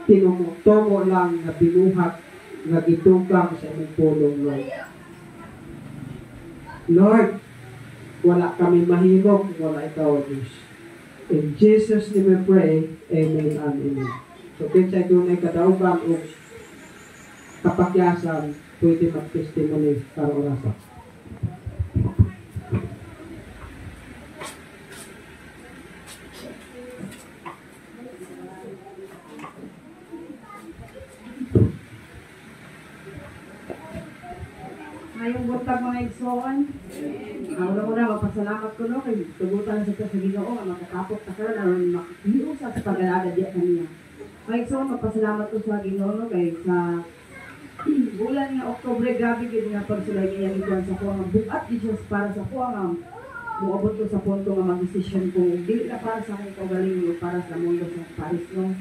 tinumutungo lang na binuhat nga gitugang sa imong pulong, Lord. Lord, wala kami mahimog, wala ikaw, Diyos. In Jesus' name we pray, amen and amen. So, kinsay doon ay kadaugan o kapakyasan, pwede mag-testimony para orasa. Ngayong buntag mga igsoon, una-una magpasalamat ko no, kay tugutan sa ito sa Ginoo, ang makakapot na karoon, ang makikiyo sa pag-alagad diya kaniya. Mga igsoon, magpasalamat ko sa Ginoo no, kay sa bulan nga Oktubre, grabe gid nga pagsulay niya iguan sa ko nga bukat di Diyos para sa ko nga muabot ko sa punto nga mag-desisyon ko, dili na para sa akong kaugaling, para sa mundo sa Paris no.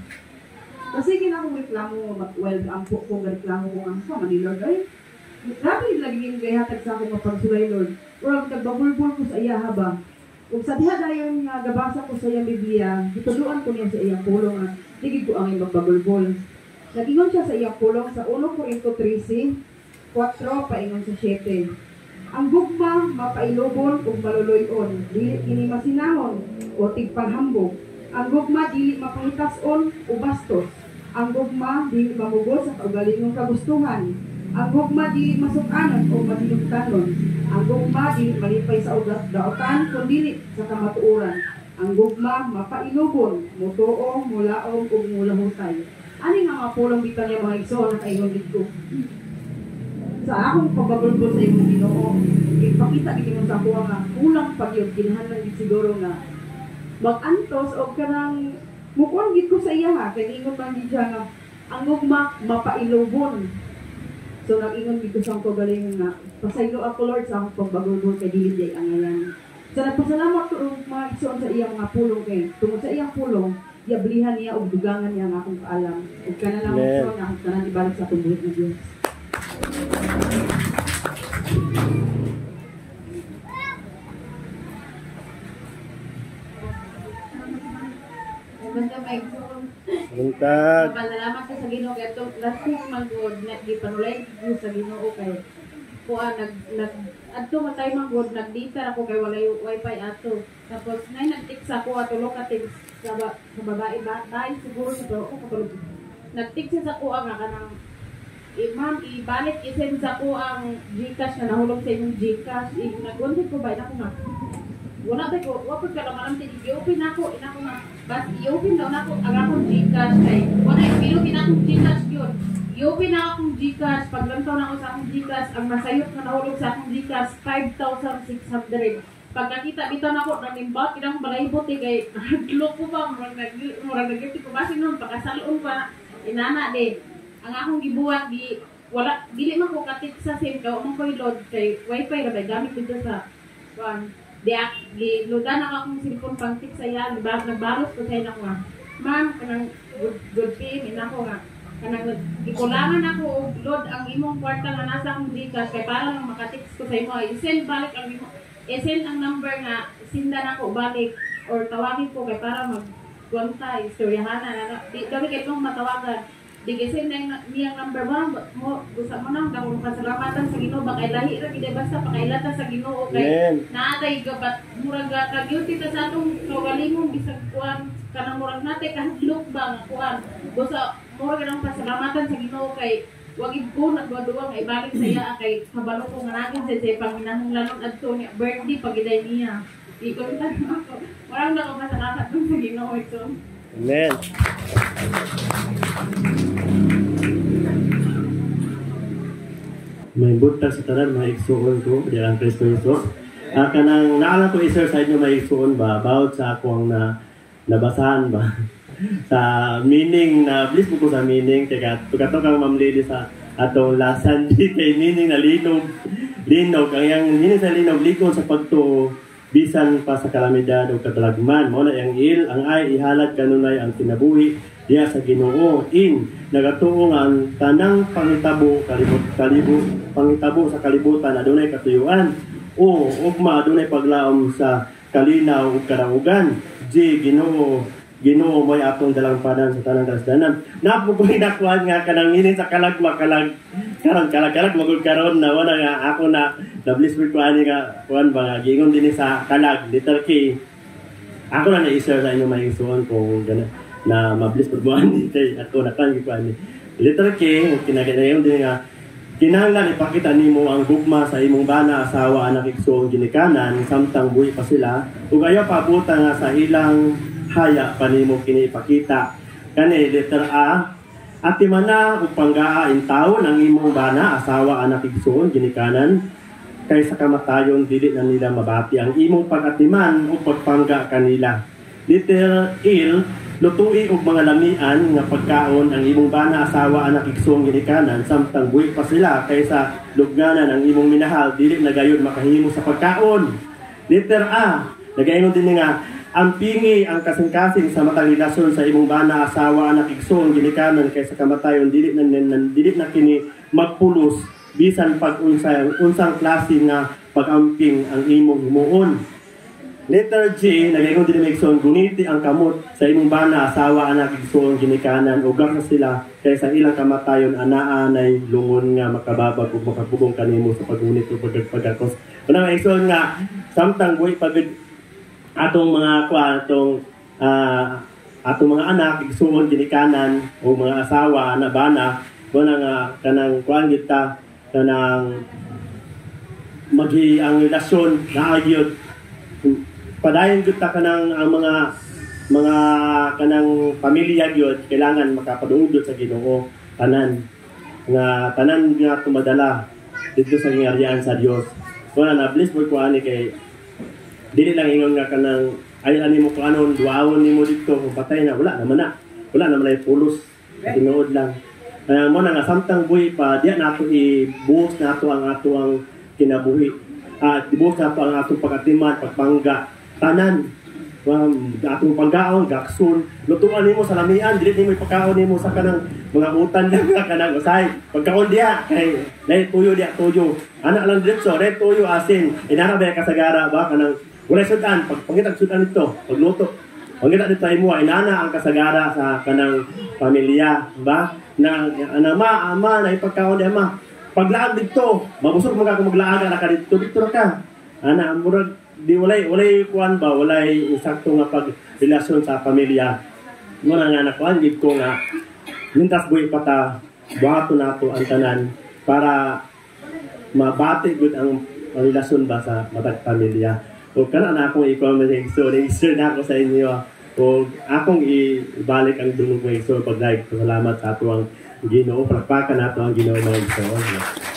Kasi ginakong reklamo, well, ang po kong reklamo ko nga sa Manilord, ay grabe lagi yung gayahatag sa akong mapagsulay, Lord. Pero nagbabulbul ko sa iya haba. Kung sa diha dayon nga gabasa ko sa iyang Biblia, gituluan ko niya sa iyang pulong nga digid ko ang iyang magbabulbul. Nagingon siya sa iyang pulong sa 1 Corinto 13, 4 paingon sa 7. Ang gugma mapailobon ug maluluyon, dili kini masinahon o tigpaghambog. Ang gugma dili mapangitason o bastos. Ang gugma dili mamugos sa kaugalingong kagustuhan. Ang gugma di masukanon o matinugtanon. Ang gugma di malipay sa daotan kundi sa kamatuoran. Ang gugma mapailubon, mutuo, mulaom ug mulahutay. Ani nga mapulong bitan niya mga igsoon na kaingon dito. Sa akong pagbabulbol sa imong Ginoo, ipakita gid mo sa ako nga kulang pa gyud kinahanglan gid siguro nga mag-antos og kanang mukuan gid ko sa iya ha kay ingon man gid siya nga ang gugma mapailubon. So, nag-ingon dito sa akong galing nga, pasaylo ako, Lord, sa akong pagbagulbol kay Dili Day ang ngayon. So, nagpasalamat ko mga igsoon sa iyang mga pulong kay tungkol sa iyang pulong, iablihan niya o dugangan niya ang akong kaalam. Huwag ka na lang igsoon na akong kanan ibalik sa akong buhit na Diyos. Basta may igsoon. Buntag. Salamat ka sa Ginoo kay atong last week manggod na gipanulay ko sa Ginoo kay kuan nag adto man tayo manggod nagdita ako kay walay wifi ato. Tapos nay nag-text ako ato lo ka text sa babae ba dahil siguro sa to ako katulog. Nag-text sa ko nga kanang ma'am ibalik isend sa ko ang GCash na nahulog sa imong GCash. Nag-contact ko ba ako nga wala ba ko, wapod ka lang malam tini, i-open ako, ina ko nga, bas i-open daw na ako, ang akong Gcash kay, wala i-open akong Gcash yun, i-open na akong Gcash, paglantaw na ako sa akong Gcash, ang masayot na nahulog sa akong Gcash, 5,600. Pagkakita bitaw na ako, nanimbat, kinang balahibot kay, naglo ko ba, murang nagiti ko, basi nun, pagkasalon pa, inana de, ang akong gibuhat, wala, dili man ko katit sa SIM, kaya umang ko'y load, kay wifi na ba, gamit dito sa, giludan ako akong cellphone pang tip sa yan, nagbaros ko sa ina ko nga. Ma'am, kanang good pay, ina ko nga. Kanang ikulangan ako og load ang imong kwarta nga nasa akong Gcash kay para lang makatix ko sa imo. I-send balik ang imo. I-send ang number nga sindan ako balik or tawagin ko kay para mag-kwanta, istoryahan na. Di kami kay mong matawagan. Di kasi niyang number mo gusto mo nang dagong pasalamatan sa Ginoo bakay lahi ra gid basta pakailata sa Ginoo kay naatay gabat murag ka guilty ta sa atong kaugalingong bisag kuan kanang murag natay kahadlok ba nga kuan gusto murag nang pasalamatan sa Ginoo kay wag ko nagduwa nga ibalik sa iya kay kabalo ko nga natin sa panginahanglanon adto ni birthday pagiday niya ikaw ta ako murag na ko pasalamat sa Ginoo ito. Amen. May buntag sa tanan mga igsuon ko di ang Kristo Jesus. Kanang naala ko isir sa inyo mga igsuon ba about sa akong nabasahan ba sa meaning na please po ko sa meaning kaya tugato kang mamlili sa atong lasan di kay meaning na linog ang yang meaning sa linog ligon sa pagtuo bisan pa sa kalamidad o katalagman mo na ang ay ihalad kanunay ang kinabuhi diya sa Ginoo in nagatuo nga ang tanang pangitabo pangitabo sa kalibutan adunay katuyuan o ugma adunay paglaom sa kalinaw ug karaugan Ginoo Ginoo mo'y atong dalang panan sa tanang kasdanan. Napo ko inakuan nga kanang nginin sa kalag magud karon na wala nga ako na bless ko ani nga kuan ba nga gingon dinhi sa kalag letter K. Ako na na-share sa inyo may isuon kung gana na ma-bless pud mo ani kay ako na kan kuan ni. Letter K kinaganayon din nga kinahanglan ipakita nimo ang gugma sa imong bana, asawa, anak, igsoon, ginikanan samtang buhi pa sila ug ayaw pabuta nga sa ilang haya panimo kini ipakita. Kani letter A, atimana ug panggaa in taon ang imong bana, asawa, anak, igsoon, ginikanan kay sa kamatayon dili na nila mabati ang imong pag-atiman o pagpangga kanila. Letter L, lutui og mga lamian nga pagkaon ang imong bana, asawa, anak, igsoon, ginikanan samtang buhi pa sila kay sa lugnanan ang imong minahal dili na gayud makahimo sa pagkaon. Letter A, nagaingon din nga ang pingi ang kasing-kasing sa matang relasyon sa imong bana, asawa, anak, igsoon, ginikanan kay sa kamatayon dili na kini magpulos bisan pag unsang klase nga pag-amping ang imong himuon. Letter J, nagaingon din ni igsoon, guniti ang kamot sa imong bana, asawa, anak, igsoon, ginikanan ug na sila kay sa ilang kamatayon anaa nay lungon nga makababag ug makapugong kanimo sa pagunit ug pagakos. Una igsoon nga samtang buhi pagid atong mga atong mga anak, igsoon, ginikanan o mga asawa na bana wala nga kanang kuan kita kanang maghi ang relasyon na agyod padayon gud ta kanang ang mga kanang pamilya gyud kailangan makapadungdot sa Ginoo tanan nga tumadala dito sa ngyarian sa Dios. Wala na bless mo ko ani kay dili lang ingon nga kanang ay ani mo kanon duawon nimo dito kung patay na wala naman ay pulos tinuod lang mo na nga samtang buhi pa diya nato ibuhos nato ang ato ang kinabuhi ibuhos nato ang atong pagatiman pagpangga tanan atong panggaon gakson lutuan nimo sa lamian dili nimo ipakaon nimo sa kanang mga utan lang nga kanang usay pagkaon diya kay dai tuyo ana lang diretso dai tuyo asin inana ba kasagara ba kanang wala sudan, pagpangitag sudan ito, pagluto. Pangita dito tayo mo, inana ang kasagara sa kanang pamilya, ba? Na ama, na ipagkaon di ama. Paglaag dito, mabusog mga kung maglaag na ka dito na ka. Ana, murag, di walay kuan ba, walay isakto nga pag-relasyon sa pamilya. Muna nga nakuan, gid ko nga, mintas buhay pata, buhato na to ang tanan, para mabati gud ang relasyon ba sa matag pamilya. O kana na akong i-comment so na ako sa inyo o akong ibalik ang dulong ko so pag-like salamat sa ato ang Ginoo palakpakan nato ang Ginoo mga igsoon.